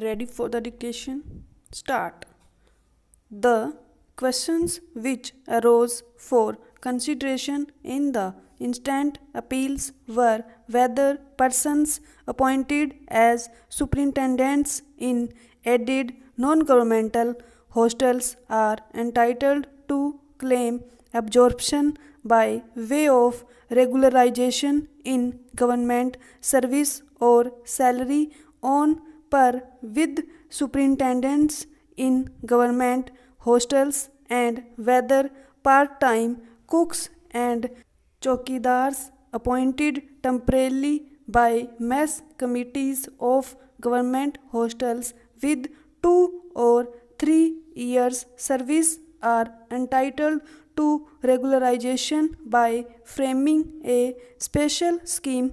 ready for the dictation? Start. The questions which arose for consideration in the instant appeals were whether persons appointed as superintendents in aided non-governmental hostels are entitled to claim absorption by way of regularization in government service or salary on par with superintendents in government hostels, and whether part-time cooks and chowkidars appointed temporarily by mess committees of government hostels with 2 or 3 years service are entitled to regularization by framing a special scheme.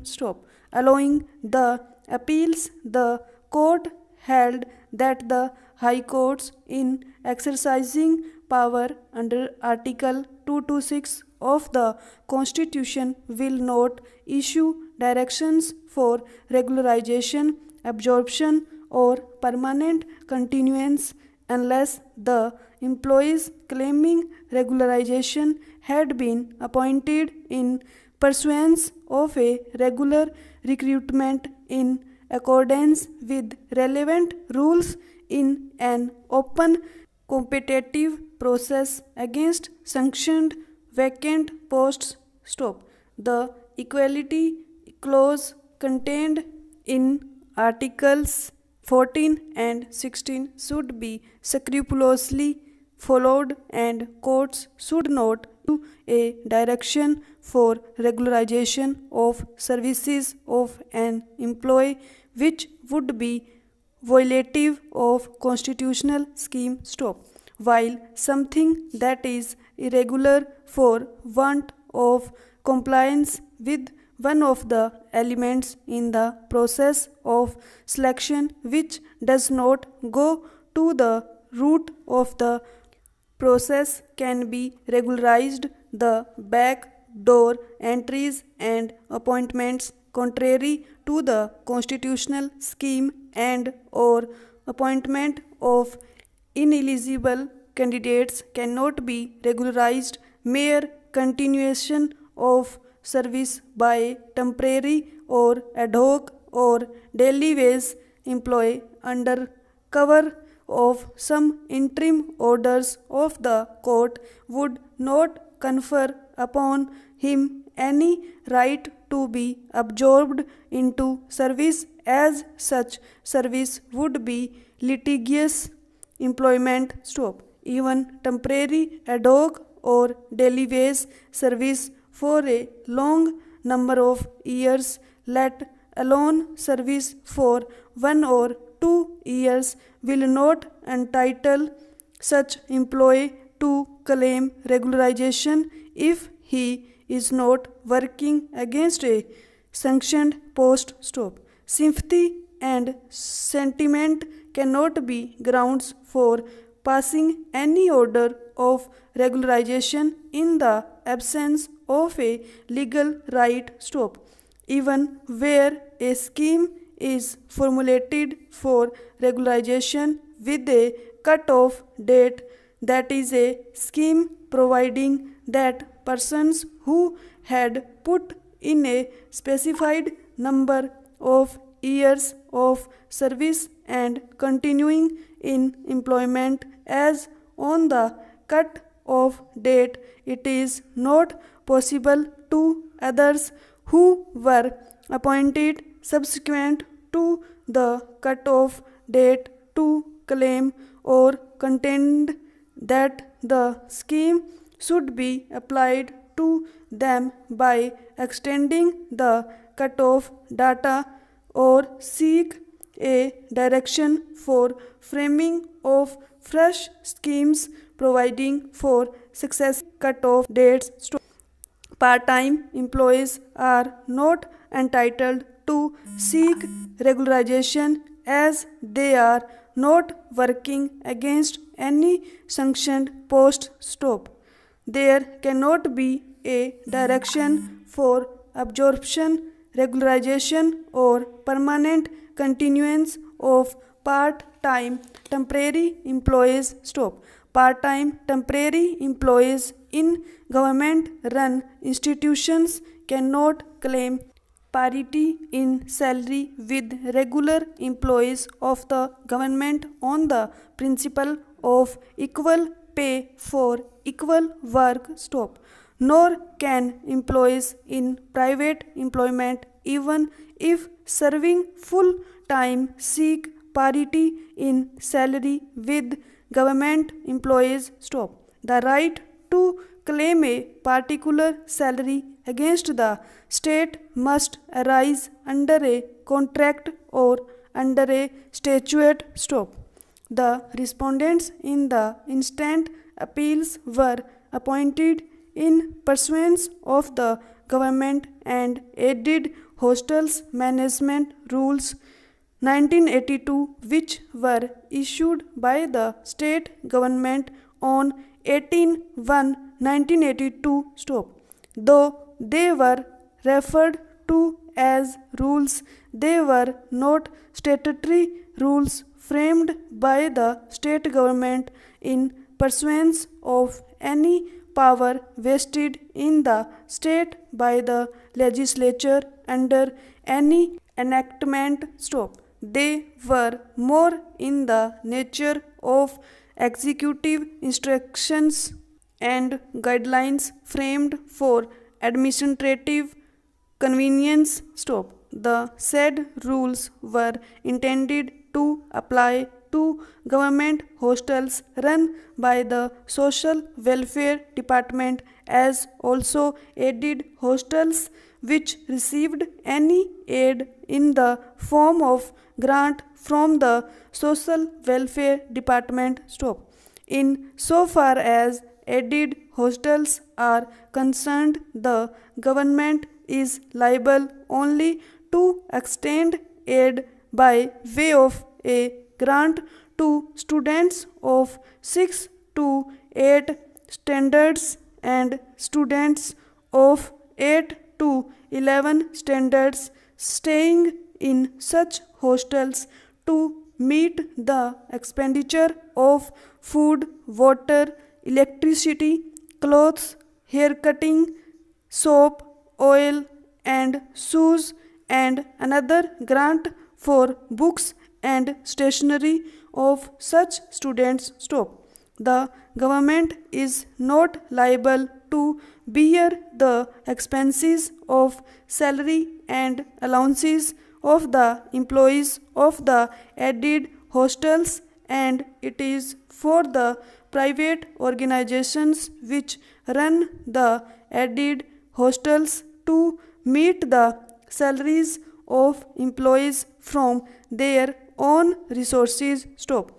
Allowing the appeals, the court held that the High Courts, in exercising power under Article 226 of the Constitution, will not issue directions for regularization, absorption, or permanent continuance unless the employees claiming regularization had been appointed in pursuance of a regular recruitment in accordance with relevant rules in an open competitive process against sanctioned vacant posts. The equality clause contained in Articles 14 and 16 should be scrupulously followed, and courts should not issue a direction for regularization of services of an employee which would be violative of constitutional scheme. While something that is irregular for want of compliance with one of the elements in the process of selection which does not go to the root of the process can be regularized, the back door entries and appointments contrary to the constitutional scheme and or appointment of ineligible candidates cannot be regularized. Mere continuation of service by temporary or ad hoc or daily wage employee under cover of some interim orders of the court would not confer upon him any right to be absorbed into service, as such service would be litigious employment. Even temporary, ad hoc or daily wage service for a long number of years, let alone service for 1 or 2 years, will not entitle such employee to claim regularization if he is not working against a sanctioned post. Sympathy and sentiment cannot be grounds for passing any order of regularization in the absence of a legal right. Even where a scheme is formulated for regularization with a cut-off date, that is a scheme providing that persons who had put in a specified number of years of service and continuing in employment as on the cut-off date, it is not possible to others who were appointed subsequent to the cut-off date to claim or contend that the scheme should be applied to them by extending the cut-off data or seek a direction for framing of fresh schemes providing for successive cut-off dates. Part-time employees are not entitled to seek regularization as they are not working against any sanctioned post. There cannot be a direction for absorption, regularization or permanent continuance of part-time temporary employees stop. Part-time temporary employees in government-run institutions cannot claim parity in salary with regular employees of the government on the principle of equal pay for equal work stop. Nor can employees in private employment, even if serving full time, seek parity in salary with government employees stop. The right to claim a particular salary against the state must arise under a contract or under a statute stop. The respondents in the instant appeals were appointed in pursuance of the government and aided hostels management rules 1982, which were issued by the state government on 18/1/1982 stop. Though they were referred to as rules, they were not statutory rules framed by the state government in pursuance of any power vested in the state by the legislature under any enactment stop. They were more in the nature of executive instructions and guidelines framed for administrative convenience stop. The said rules were intended to apply to government hostels run by the Social Welfare Department as also aided hostels which received any aid in the form of grant from the Social Welfare Department stop. In so far as aided hostels are concerned, the government is liable only to extend aid by way of a grant to students of 6 to 8 standards and students of 8 to 11 standards staying in such hostels to meet the expenditure of food, water, electricity, clothes, hair cutting, soap, oil, and shoes, and another grant for books and stationery of such students stop. The government is not liable to bear the expenses of salary and allowances of the employees of the aided hostels, and it is for the private organizations which run the aided hostels to meet the salaries of employees from their own resources stop.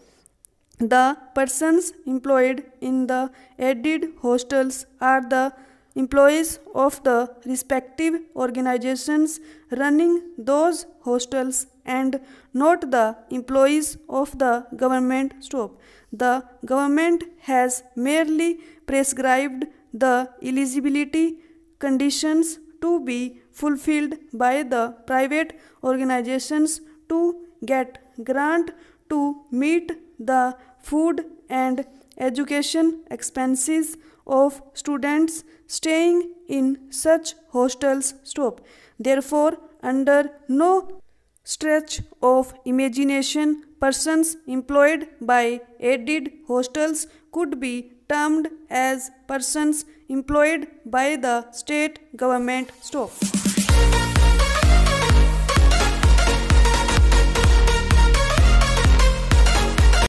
The persons employed in the aided hostels are the employees of the respective organizations running those hostels and not the employees of the government stop. The government has merely prescribed the eligibility conditions to be fulfilled by the private organizations to get grant to meet the food and education expenses of students staying in such hostels stop. Therefore, under no stretch of imagination, persons employed by aided hostels could be termed as persons employed by the state government stop.